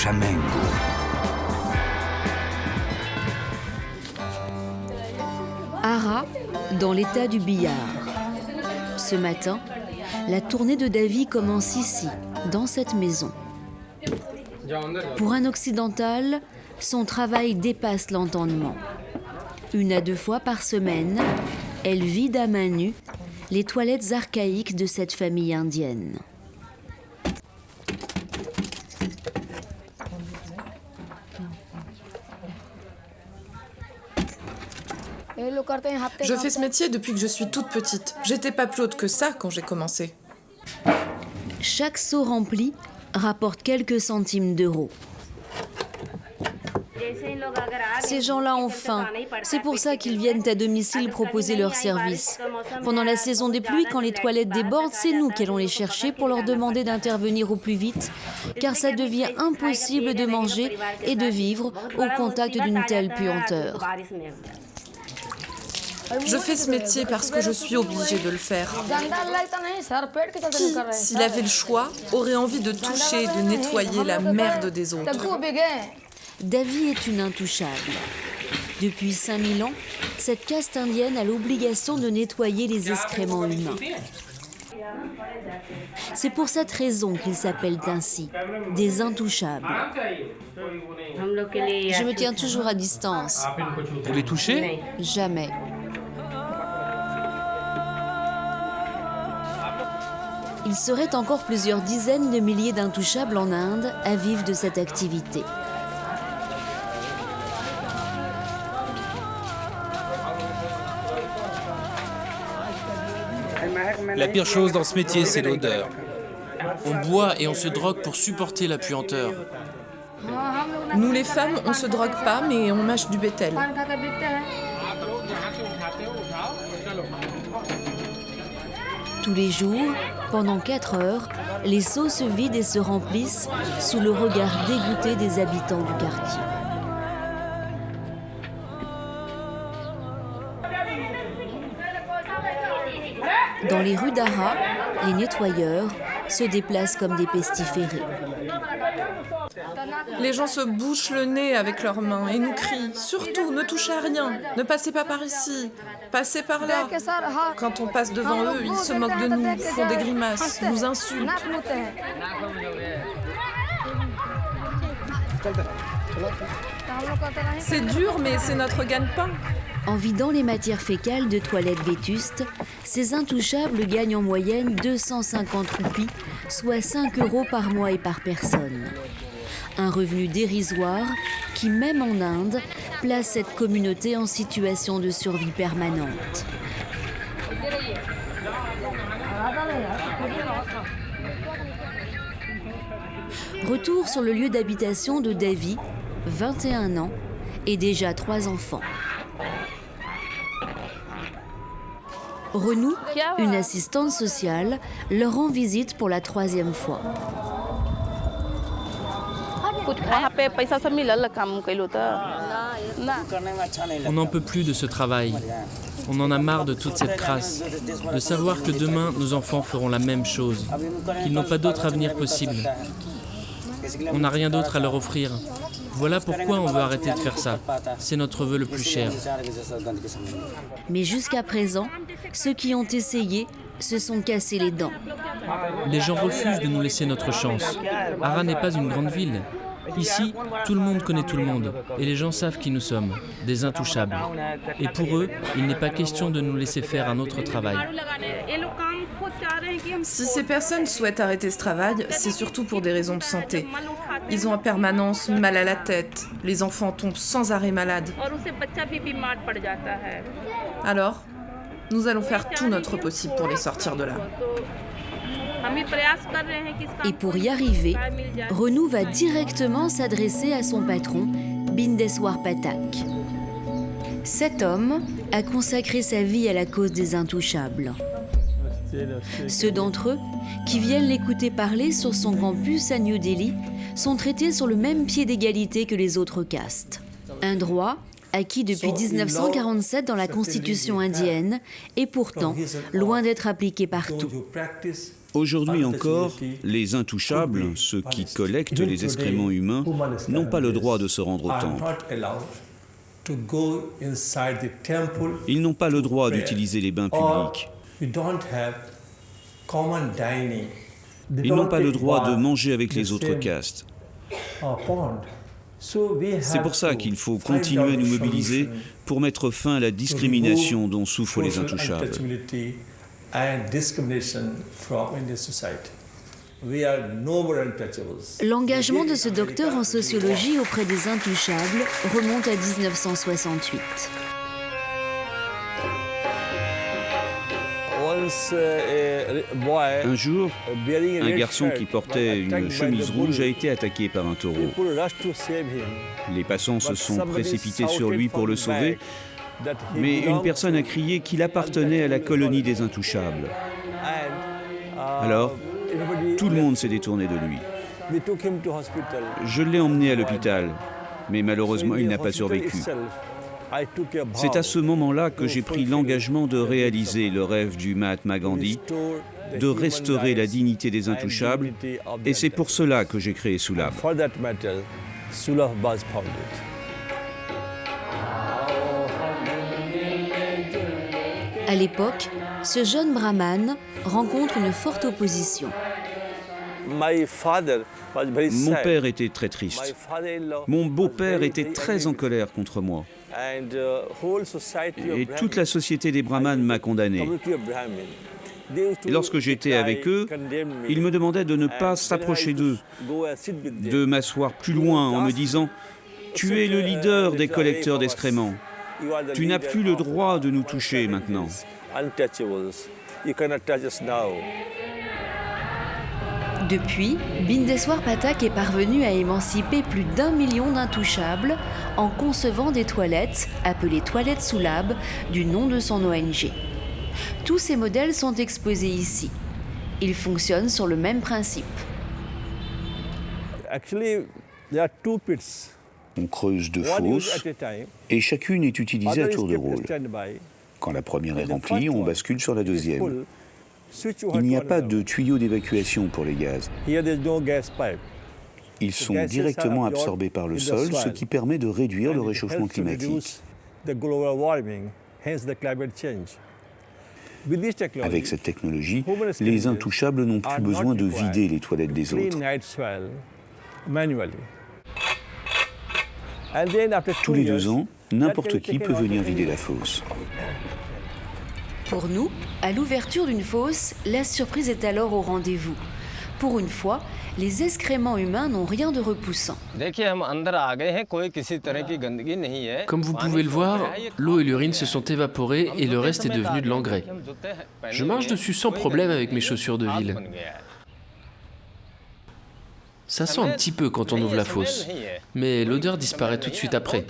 Chamengo. Ara, dans l'état du Bihar. Ce matin, la tournée de Davy commence ici, dans cette maison. Pour un occidental, son travail dépasse l'entendement. 1 à 2 fois par semaine, elle vide à main nue les toilettes archaïques de cette famille indienne. Je fais ce métier depuis que je suis toute petite. J'étais pas plus haute que ça quand j'ai commencé. Chaque seau rempli rapporte quelques centimes d'euros. Ces gens-là ont faim. C'est pour ça qu'ils viennent à domicile proposer leurs services. Pendant la saison des pluies, quand les toilettes débordent, c'est nous qui allons les chercher pour leur demander d'intervenir au plus vite, car ça devient impossible de manger et de vivre au contact d'une telle puanteur. Je fais ce métier parce que je suis obligée de le faire. Qui, s'il avait le choix, aurait envie de toucher et de nettoyer la merde des autres? Davy est une intouchable. Depuis 5000 ans, cette caste indienne a l'obligation de nettoyer les excréments humains. C'est pour cette raison qu'ils s'appellent ainsi, des intouchables. Je me tiens toujours à distance. Vous les touchez? Jamais. Il serait encore plusieurs dizaines de milliers d'intouchables en Inde à vivre de cette activité. La pire chose dans ce métier, c'est l'odeur. On boit et on se drogue pour supporter la puanteur. Nous les femmes, on se drogue pas, mais on mâche du bétel. Tous les jours, pendant 4 heures, les seaux se vident et se remplissent sous le regard dégoûté des habitants du quartier. Dans les rues d'Ara, les nettoyeurs se déplacent comme des pestiférés. Les gens se bouchent le nez avec leurs mains et nous crient « Surtout, ne touchez à rien, ne passez pas par ici, passez par là ». Quand on passe devant eux, ils se moquent de nous, font des grimaces, nous insultent. C'est dur, mais c'est notre gagne-pain. En vidant les matières fécales de toilettes vétustes, ces intouchables gagnent en moyenne 250 roupies, soit 5 euros par mois et par personne. Un revenu dérisoire qui, même en Inde, place cette communauté en situation de survie permanente. Retour sur le lieu d'habitation de Davy, 21 ans, et déjà 3 enfants. Renou, une assistante sociale, leur rend visite pour la 3e fois. On n'en peut plus de ce travail. On en a marre de toute cette crasse. De savoir que demain, nos enfants feront la même chose. Qu'ils n'ont pas d'autre avenir possible. On n'a rien d'autre à leur offrir. Voilà pourquoi on veut arrêter de faire ça. C'est notre vœu le plus cher. Mais jusqu'à présent, ceux qui ont essayé se sont cassés les dents. Les gens refusent de nous laisser notre chance. Ara n'est pas une grande ville. Ici, tout le monde connaît tout le monde. Et les gens savent qui nous sommes, des intouchables. Et pour eux, il n'est pas question de nous laisser faire un autre travail. Si ces personnes souhaitent arrêter ce travail, c'est surtout pour des raisons de santé. Ils ont en permanence mal à la tête. Les enfants tombent sans arrêt malades. Alors, nous allons faire tout notre possible pour les sortir de là. Et pour y arriver, Renou va directement s'adresser à son patron, Bindeswar Pathak. Cet homme a consacré sa vie à la cause des intouchables. Ceux d'entre eux qui viennent l'écouter parler sur son campus à New Delhi sont traités sur le même pied d'égalité que les autres castes. Un droit acquis depuis 1947 dans la constitution indienne et pourtant loin d'être appliqué partout. Aujourd'hui encore, les intouchables, ceux qui collectent les excréments humains, n'ont pas le droit de se rendre au temple. Ils n'ont pas le droit d'utiliser les bains publics. Ils n'ont pas le droit de manger avec les autres castes. C'est pour ça qu'il faut continuer à nous mobiliser pour mettre fin à la discrimination dont souffrent les intouchables. L'engagement de ce docteur en sociologie auprès des intouchables remonte à 1968. Un jour, un garçon qui portait une chemise rouge a été attaqué par un taureau. Les passants se sont précipités sur lui pour le sauver, mais une personne a crié qu'il appartenait à la colonie des intouchables. Alors, tout le monde s'est détourné de lui. Je l'ai emmené à l'hôpital, mais malheureusement, il n'a pas survécu. C'est à ce moment-là que j'ai pris l'engagement de réaliser le rêve du Mahatma Gandhi, de restaurer la dignité des intouchables, et c'est pour cela que j'ai créé Sulabh. À l'époque, ce jeune brahmane rencontre une forte opposition. Mon père était très triste. Mon beau-père était très en colère contre moi. Et toute la société des brahmanes m'a condamné. Et lorsque j'étais avec eux, ils me demandaient de ne pas s'approcher d'eux, de m'asseoir plus loin en me disant « Tu es le leader des collecteurs d'excréments. Tu n'as plus le droit de nous toucher maintenant. » Depuis, Bindeswar Pathak est parvenu à émanciper plus d'1 million d'intouchables en concevant des toilettes, appelées toilettes Sulabh, du nom de son ONG. Tous ces modèles sont exposés ici. Ils fonctionnent sur le même principe. On creuse 2 fosses et chacune est utilisée à tour de rôle. Quand la première est remplie, on bascule sur la deuxième. Il n'y a pas de tuyau d'évacuation pour les gaz. Ils sont directement absorbés par le sol, ce qui permet de réduire le réchauffement climatique. Avec cette technologie, les intouchables n'ont plus besoin de vider les toilettes des autres. Tous les 2 ans, n'importe qui peut venir vider la fosse. Pour nous, à l'ouverture d'une fosse, la surprise est alors au rendez-vous. Pour une fois, les excréments humains n'ont rien de repoussant. Comme vous pouvez le voir, l'eau et l'urine se sont évaporées et le reste est devenu de l'engrais. Je marche dessus sans problème avec mes chaussures de ville. Ça sent un petit peu quand on ouvre la fosse, mais l'odeur disparaît tout de suite après.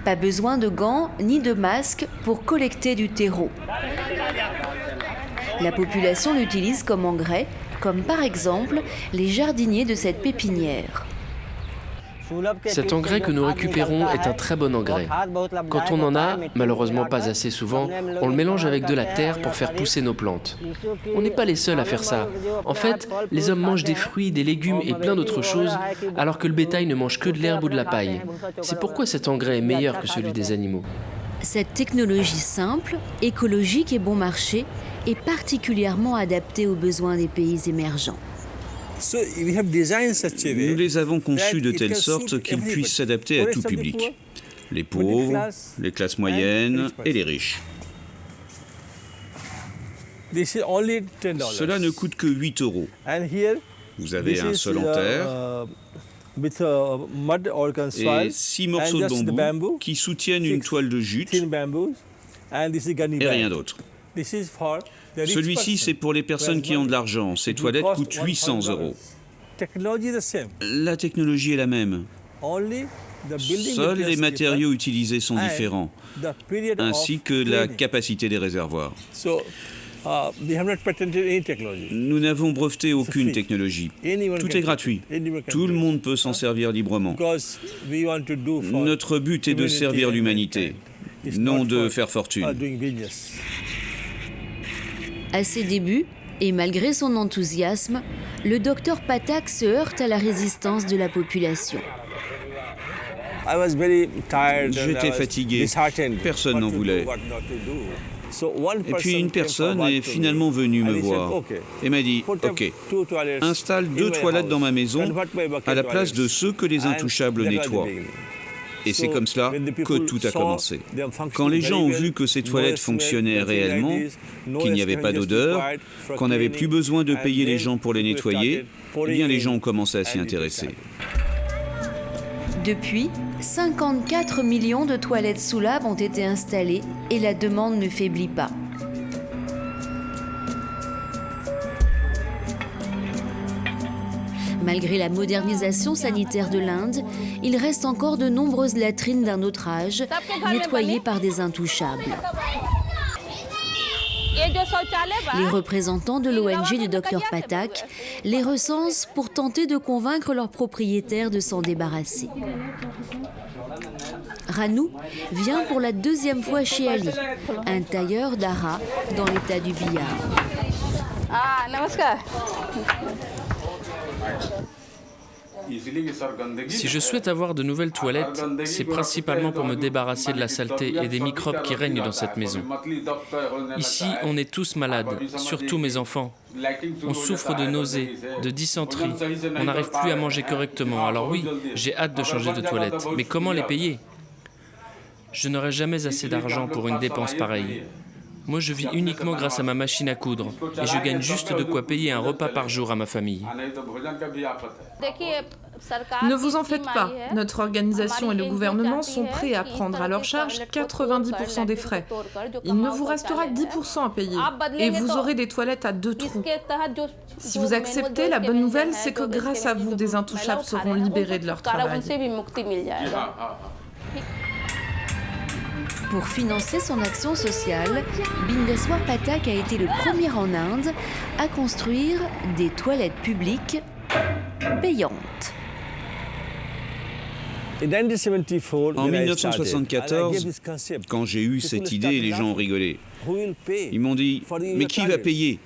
Pas besoin de gants ni de masques pour collecter du terreau. La population l'utilise comme engrais, comme par exemple les jardiniers de cette pépinière. Cet engrais que nous récupérons est un très bon engrais. Quand on en a, malheureusement pas assez souvent, on le mélange avec de la terre pour faire pousser nos plantes. On n'est pas les seuls à faire ça. En fait, les hommes mangent des fruits, des légumes et plein d'autres choses, alors que le bétail ne mange que de l'herbe ou de la paille. C'est pourquoi cet engrais est meilleur que celui des animaux. Cette technologie simple, écologique et bon marché est particulièrement adaptée aux besoins des pays émergents. Nous les avons conçus de telle sorte qu'ils puissent s'adapter à tout public. Les pauvres, les classes moyennes et les riches. Cela ne coûte que 8 €. Vous avez un sol en terre et 6 morceaux de bambou qui soutiennent une toile de jute et rien d'autre. Celui-ci, c'est pour les personnes qui ont de l'argent. Ces toilettes coûtent 800 €. La technologie est la même. Seuls les matériaux utilisés sont différents, ainsi que la capacité des réservoirs. Nous n'avons breveté aucune technologie. Tout est gratuit. Tout le monde peut s'en servir librement. Notre but est de servir l'humanité, non de faire fortune. À ses débuts, et malgré son enthousiasme, le docteur Pathak se heurte à la résistance de la population. J'étais fatigué, personne n'en voulait. Et puis une personne est finalement venue me voir et m'a dit « Ok, installe 2 toilettes dans ma maison à la place de ceux que les intouchables nettoient. » Et c'est comme cela que tout a commencé. Quand les gens ont vu que ces toilettes fonctionnaient réellement, qu'il n'y avait pas d'odeur, qu'on n'avait plus besoin de payer les gens pour les nettoyer, eh bien les gens ont commencé à s'y intéresser. Depuis, 54 millions de toilettes Sulabh ont été installées et la demande ne faiblit pas. Malgré la modernisation sanitaire de l'Inde, il reste encore de nombreuses latrines d'un autre âge, nettoyées par des intouchables. Les représentants de l'ONG du Dr Pathak les recensent pour tenter de convaincre leurs propriétaires de s'en débarrasser. Ranu vient pour la 2e fois chez Ali, un tailleur d'Ara dans l'état du Bihar. Namaskar. Si je souhaite avoir de nouvelles toilettes, c'est principalement pour me débarrasser de la saleté et des microbes qui règnent dans cette maison. Ici, on est tous malades, surtout mes enfants. On souffre de nausées, de dysenterie, on n'arrive plus à manger correctement. Alors oui, j'ai hâte de changer de toilette, mais comment les payer? Je n'aurai jamais assez d'argent pour une dépense pareille. Moi, je vis uniquement grâce à ma machine à coudre et je gagne juste de quoi payer un repas par jour à ma famille. Ne vous en faites pas, notre organisation et le gouvernement sont prêts à prendre à leur charge 90% des frais. Il ne vous restera que 10% à payer et vous aurez des toilettes à 2 trous. Si vous acceptez, la bonne nouvelle, c'est que grâce à vous, des intouchables seront libérés de leur travail. Pour financer son action sociale, Bindeswar Pathak a été le premier en Inde à construire des toilettes publiques payantes. En 1974, quand j'ai eu cette idée, les gens ont rigolé. Ils m'ont dit « Mais qui va payer ?»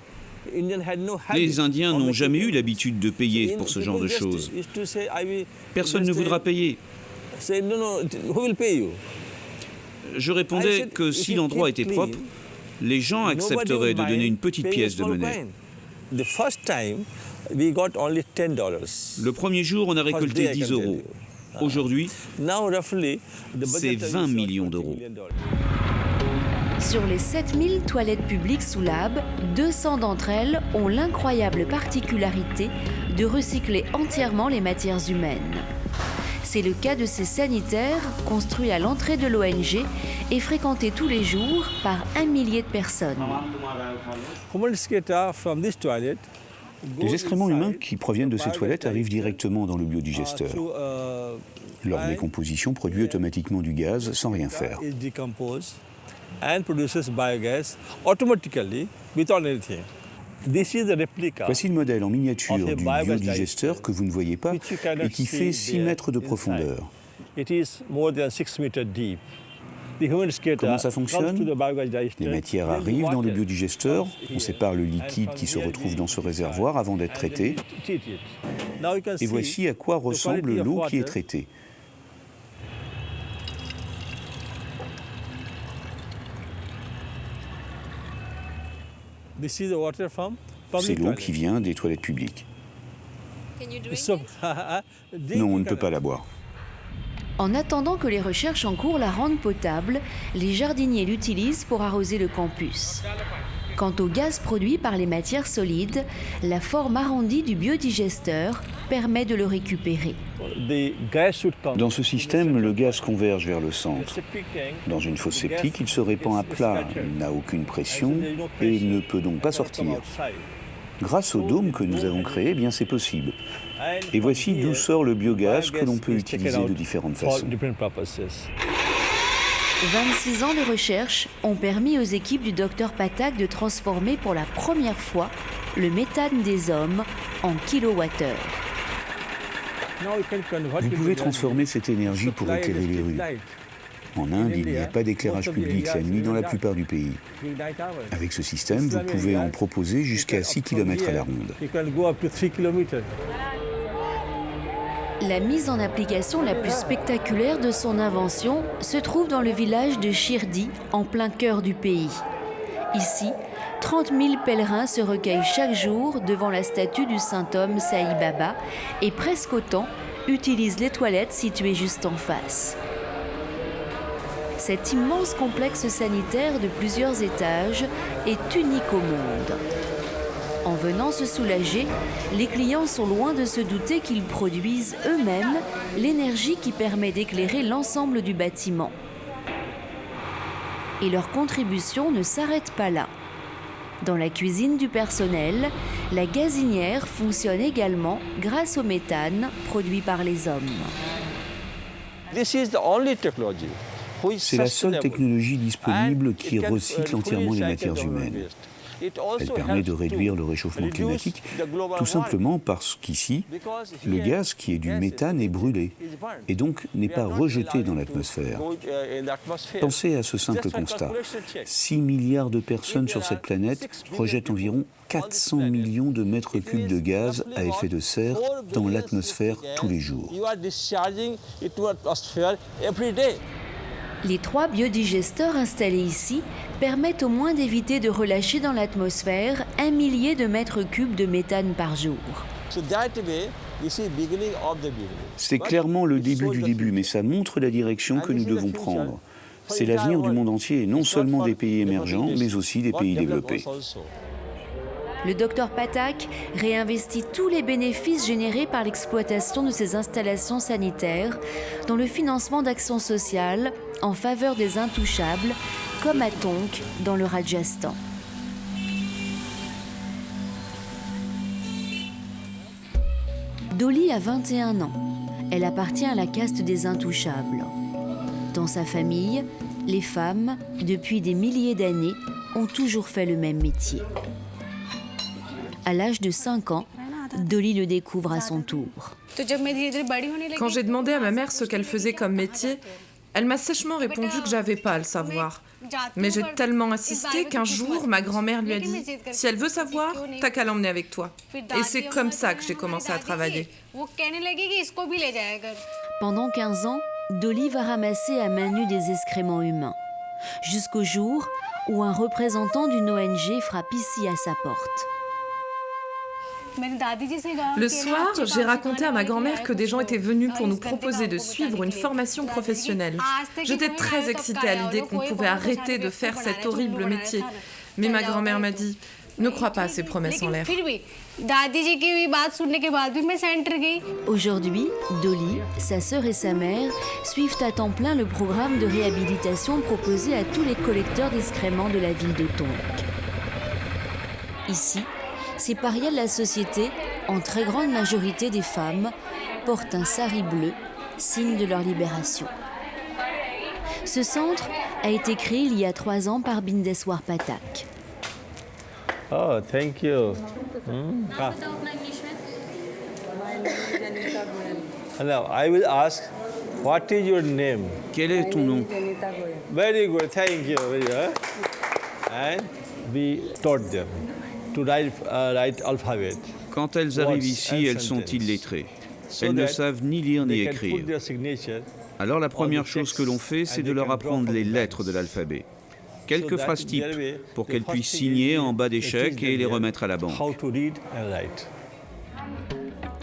Les Indiens n'ont jamais eu l'habitude de payer pour ce genre de choses. Personne ne voudra payer. Je répondais que si l'endroit était propre, les gens accepteraient de donner une petite pièce de monnaie. Le premier jour, on a récolté 10 €. Aujourd'hui, c'est 20 millions d'euros. Sur les 7000 toilettes publiques Sulabh, 200 d'entre elles ont l'incroyable particularité de recycler entièrement les matières humaines. C'est le cas de ces sanitaires construits à l'entrée de l'ONG et fréquentés tous les jours par 1 millier de personnes. Les excréments humains qui proviennent de ces toilettes arrivent directement dans le biodigesteur. Leur décomposition produit automatiquement du gaz sans rien faire. Voici le modèle en miniature du biodigesteur que vous ne voyez pas et qui fait 6 mètres de profondeur. Comment ça fonctionne? Les matières arrivent dans le biodigesteur, on sépare le liquide qui se retrouve dans ce réservoir avant d'être traité. Et voici à quoi ressemble l'eau qui est traitée. C'est l'eau qui vient des toilettes publiques. Non, on ne peut pas la boire. En attendant que les recherches en cours la rendent potable, les jardiniers l'utilisent pour arroser le campus. Quant au gaz produit par les matières solides, la forme arrondie du biodigesteur permet de le récupérer. Dans ce système, le gaz converge vers le centre. Dans une fosse septique, il se répand à plat, il n'a aucune pression et il ne peut donc pas sortir. Grâce au dôme que nous avons créé, eh bien c'est possible. Et voici d'où sort le biogaz que l'on peut utiliser de différentes façons. 26 ans de recherche ont permis aux équipes du Dr Pathak de transformer pour la première fois le méthane des hommes en kilowattheure. Vous pouvez transformer cette énergie pour éclairer les rues. En Inde, il n'y a pas d'éclairage public la nuit dans la plupart du pays. Avec ce système, vous pouvez en proposer jusqu'à 6 km à la ronde. La mise en application la plus spectaculaire de son invention se trouve dans le village de Shirdi, en plein cœur du pays. Ici, 30 000 pèlerins se recueillent chaque jour devant la statue du saint homme Sai Baba et presque autant utilisent les toilettes situées juste en face. Cet immense complexe sanitaire de plusieurs étages est unique au monde. En venant se soulager, les clients sont loin de se douter qu'ils produisent eux-mêmes l'énergie qui permet d'éclairer l'ensemble du bâtiment. Et leur contribution ne s'arrête pas là. Dans la cuisine du personnel, la gazinière fonctionne également grâce au méthane produit par les hommes. C'est la seule technologie disponible qui recycle entièrement les matières humaines. Elle permet de réduire le réchauffement climatique, tout simplement parce qu'ici, le gaz qui est du méthane est brûlé et donc n'est pas rejeté dans l'atmosphère. Pensez à ce simple constat. 6 milliards de personnes sur cette planète rejettent environ 400 millions de mètres cubes de gaz à effet de serre dans l'atmosphère tous les jours. Les 3 biodigesteurs installés ici permettent au moins d'éviter de relâcher dans l'atmosphère 1 millier de mètres cubes de méthane par jour. C'est clairement le début du début, mais ça montre la direction que nous devons prendre. C'est l'avenir du monde entier, non seulement des pays émergents, mais aussi des pays développés. Le docteur Pathak réinvestit tous les bénéfices générés par l'exploitation de ces installations sanitaires dans le financement d'actions sociales en faveur des intouchables, comme à Tonk, dans le Rajasthan. Dolly a 21 ans. Elle appartient à la caste des intouchables. Dans sa famille, les femmes, depuis des milliers d'années, ont toujours fait le même métier. À l'âge de 5 ans, Dolly le découvre à son tour. Quand j'ai demandé à ma mère ce qu'elle faisait comme métier, elle m'a sèchement répondu que j'avais pas à le savoir. Mais j'ai tellement insisté qu'un jour, ma grand-mère lui a dit « Si elle veut savoir, t'as qu'à l'emmener avec toi ». Et c'est comme ça que j'ai commencé à travailler. Pendant 15 ans, Dolly va ramasser à main nue des excréments humains, jusqu'au jour où un représentant d'une ONG frappe ici à sa porte. Le soir, j'ai raconté à ma grand-mère que des gens étaient venus pour nous proposer de suivre une formation professionnelle. J'étais très excitée à l'idée qu'on pouvait arrêter de faire cet horrible métier. Mais ma grand-mère m'a dit « Ne crois pas à ces promesses en l'air ». Aujourd'hui, Dolly, sa sœur et sa mère suivent à temps plein le programme de réhabilitation proposé à tous les collecteurs d'excréments de la ville de Tonk. Ici, ces parias de la société, en très grande majorité des femmes, portent un sari bleu, signe de leur libération. Ce centre a été créé il y a 3 ans par Bindeswar Pathak. Oh, thank you. Now, I will ask, what is your name? Quel est ton nom? Very good, thank you. Very good. And we taught them to write alphabet. Quand elles arrivent ici, elles sont illettrées. Elles ne savent ni lire ni écrire. Alors la première chose que l'on fait, c'est de leur apprendre les lettres de l'alphabet. Quelques phrases types pour qu'elles puissent signer en bas des chèques et les remettre à la banque.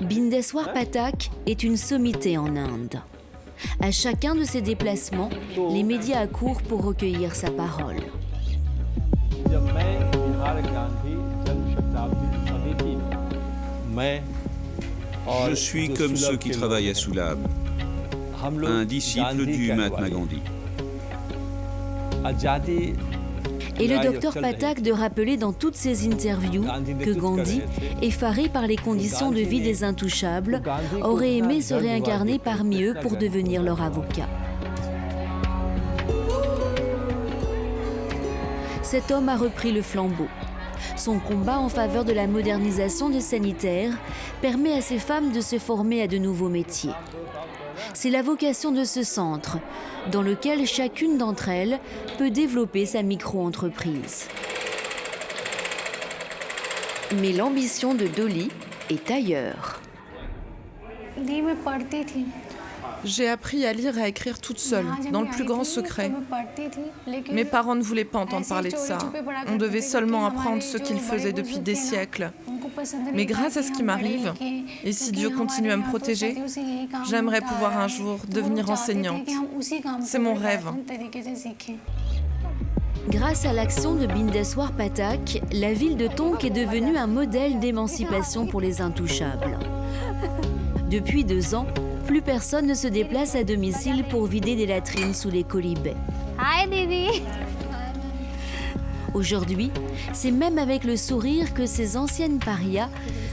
Bindeswar Pathak est une sommité en Inde. À chacun de ses déplacements, les médias accourent pour recueillir sa parole. Je suis comme ceux qui travaillent à Sulabh, un disciple du Mahatma Gandhi. Et le docteur Pathak de rappeler dans toutes ses interviews que Gandhi, effaré par les conditions de vie des intouchables, aurait aimé se réincarner parmi eux pour devenir leur avocat. Cet homme a repris le flambeau. Son combat en faveur de la modernisation des sanitaires permet à ces femmes de se former à de nouveaux métiers. c'est la vocation de ce centre, dans lequel chacune d'entre elles peut développer sa micro-entreprise. Mais l'ambition de Dolly est ailleurs. J'ai appris à lire et à écrire toute seule, dans le plus grand secret. Mes parents ne voulaient pas entendre parler de ça. On devait seulement apprendre ce qu'ils faisaient depuis des siècles. Mais grâce à ce qui m'arrive, et si Dieu continue à me protéger, j'aimerais pouvoir un jour devenir enseignante. C'est mon rêve. Grâce à l'action de Bindeswar Pathak, la ville de Tonk est devenue un modèle d'émancipation pour les intouchables. Depuis 2 ans, plus personne ne se déplace à domicile pour vider des latrines sous les colibets. Hi Didi. Aujourd'hui, c'est même avec le sourire que ces anciennes parias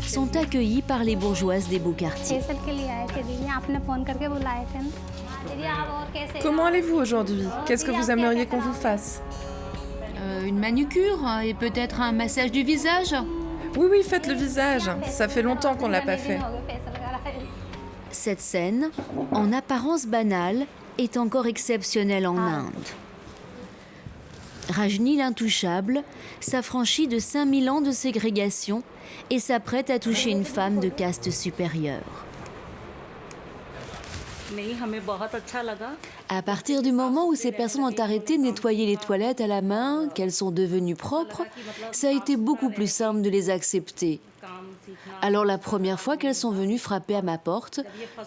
sont accueillies par les bourgeoises des beaux quartiers. Comment allez-vous aujourd'hui? Qu'est-ce que vous aimeriez qu'on vous fasse? Une manucure et peut-être un massage du visage? Oui, faites le visage. Ça fait longtemps qu'on ne l'a pas fait. Cette scène, en apparence banale, est encore exceptionnelle en Inde. Rajni l'intouchable s'affranchit de 5000 ans de ségrégation et s'apprête à toucher une femme de caste supérieure. À partir du moment où ces personnes ont arrêté de nettoyer les toilettes à la main, qu'elles sont devenues propres, ça a été beaucoup plus simple de les accepter. Alors la première fois qu'elles sont venues frapper à ma porte,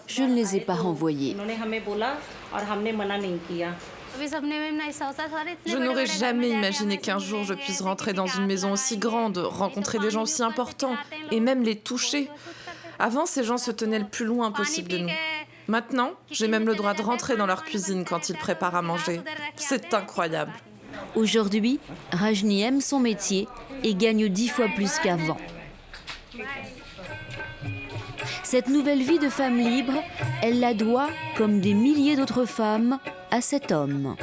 je ne les ai pas renvoyées. Je n'aurais jamais imaginé qu'un jour je puisse rentrer dans une maison aussi grande, rencontrer des gens aussi importants et même les toucher. Avant, ces gens se tenaient le plus loin possible de nous. Maintenant, j'ai même le droit de rentrer dans leur cuisine quand ils préparent à manger. C'est incroyable. Aujourd'hui, Rajni aime son métier et gagne 10 fois plus qu'avant. Cette nouvelle vie de femme libre, elle la doit, comme des milliers d'autres femmes, à cet homme.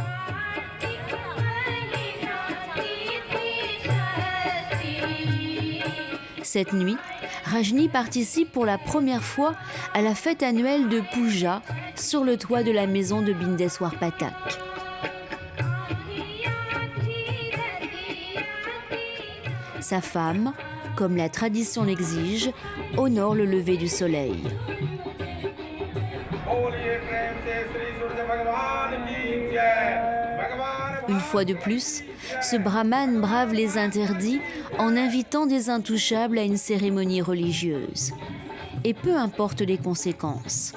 Cette nuit, Rajni participe pour la première fois à la fête annuelle de Puja sur le toit de la maison de Bindeswar Pathak. Sa femme, comme la tradition l'exige, honore le lever du soleil. Une fois de plus, ce brahmane brave les interdits en invitant des intouchables à une cérémonie religieuse. Et peu importe les conséquences.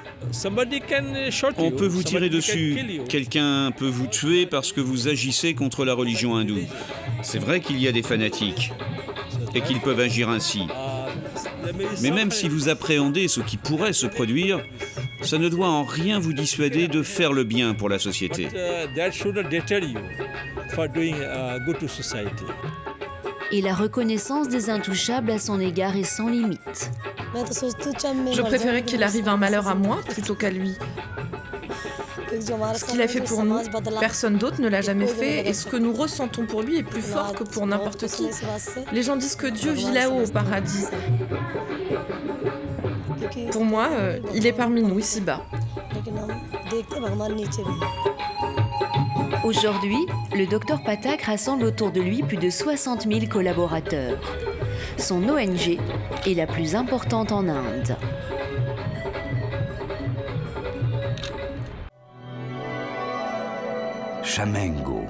On peut vous tirer dessus, quelqu'un peut vous tuer parce que vous agissez contre la religion hindoue. C'est vrai qu'il y a des fanatiques et qu'ils peuvent agir ainsi. Mais même si vous appréhendez ce qui pourrait se produire, ça ne doit en rien vous dissuader de faire le bien pour la société. Et la reconnaissance des intouchables à son égard est sans limite. Je préférais qu'il arrive un malheur à moi plutôt qu'à lui. Ce qu'il a fait pour nous, personne d'autre ne l'a jamais fait, et ce que nous ressentons pour lui est plus fort que pour n'importe qui. Les gens disent que Dieu vit là-haut au paradis. Pour moi, il est parmi nous ici-bas. Aujourd'hui, le Dr Pathak rassemble autour de lui plus de 60 000 collaborateurs. Son ONG est la plus importante en Inde. Chamengo.